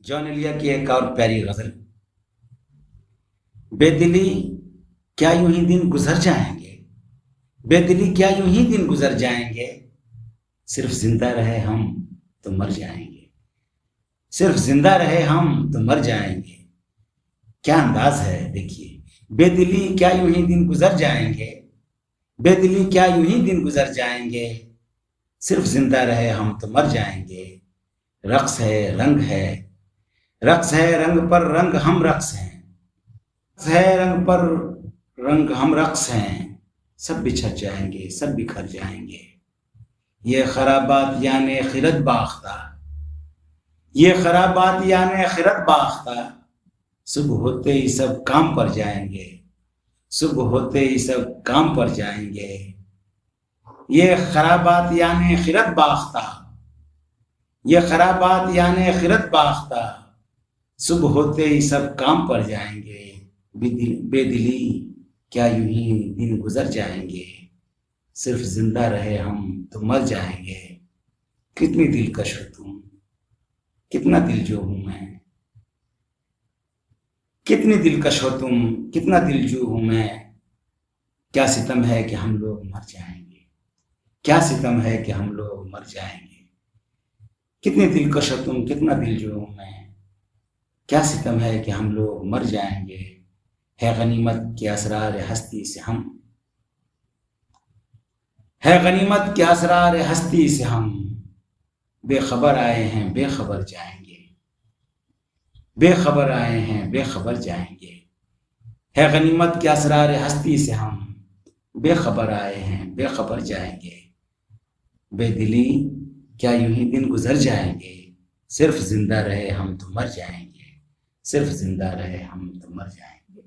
جان ایلیا کی ایک اور پیاری غزل۔ بے دلی کیا یوں ہی دن گزر جائیں گے، بے دلی کیا یوں ہی دن گزر جائیں گے، صرف زندہ رہے ہم تو مر جائیں گے، صرف زندہ رہے ہم تو مر جائیں گے۔ کیا انداز ہے دیکھیے، بے دلی کیا یوں ہی دن گزر جائیں گے، بے دلی کیا یوں ہی دن گزر جائیں گے، صرف زندہ رہے ہم تو مر جائیں گے۔ رقص ہے رنگ ہے، رقص ہے رنگ پر رنگ ہم رقص ہیں، رقص ہے رنگ پر رنگ ہم رقص ہیں، سب بچھڑ جائیں گے سب بکھر جائیں گے۔ یہ خرابات یعنی خرد باختہ، یہ خرابات یعنی خرد باختہ، صبح ہوتے ہی سب کام پر جائیں گے، صبح ہوتے ہی سب کام پر جائیں گے۔ یہ خرابات یعنی خرد باختہ، یہ خرابات یعنی خرد باختہ، صبح ہوتے ہی سب کام پر جائیں گے۔ بے دلی کیا یوں ہی دن گزر جائیں گے، صرف زندہ رہے ہم تو مر جائیں گے۔ کتنی دلکش ہو تم، کتنا دل جو ہوں میں، کتنی دلکش ہو تم، کتنا دل جو ہوں میں۔ کیا ستم ہے کہ ہم لوگ مر جائیں گے، کیا ستم ہے کہ ہم لوگ مر جائیں گے۔ کتنی دلکش ہو تم، کتنا دل جو ہوں میں، کیا ستم ہے کہ ہم لوگ مر جائیں گے۔ ہے غنیمت کے اسرار ہستی سے ہم، ہے غنیمت کے اسرار ہستی سے ہم، بے خبر آئے ہیں بے خبر جائیں گے، بے خبر آئے ہیں بے خبر جائیں گے۔ ہے غنیمت کے اسرار ہستی سے ہم، بے خبر آئے ہیں بے خبر جائیں گے۔ بے دلی کیا یوں ہی دن گزر جائیں گے، صرف زندہ رہے ہم تو مر جائیں گے، صرف زندہ رہے ہم تو مر جائیں گے۔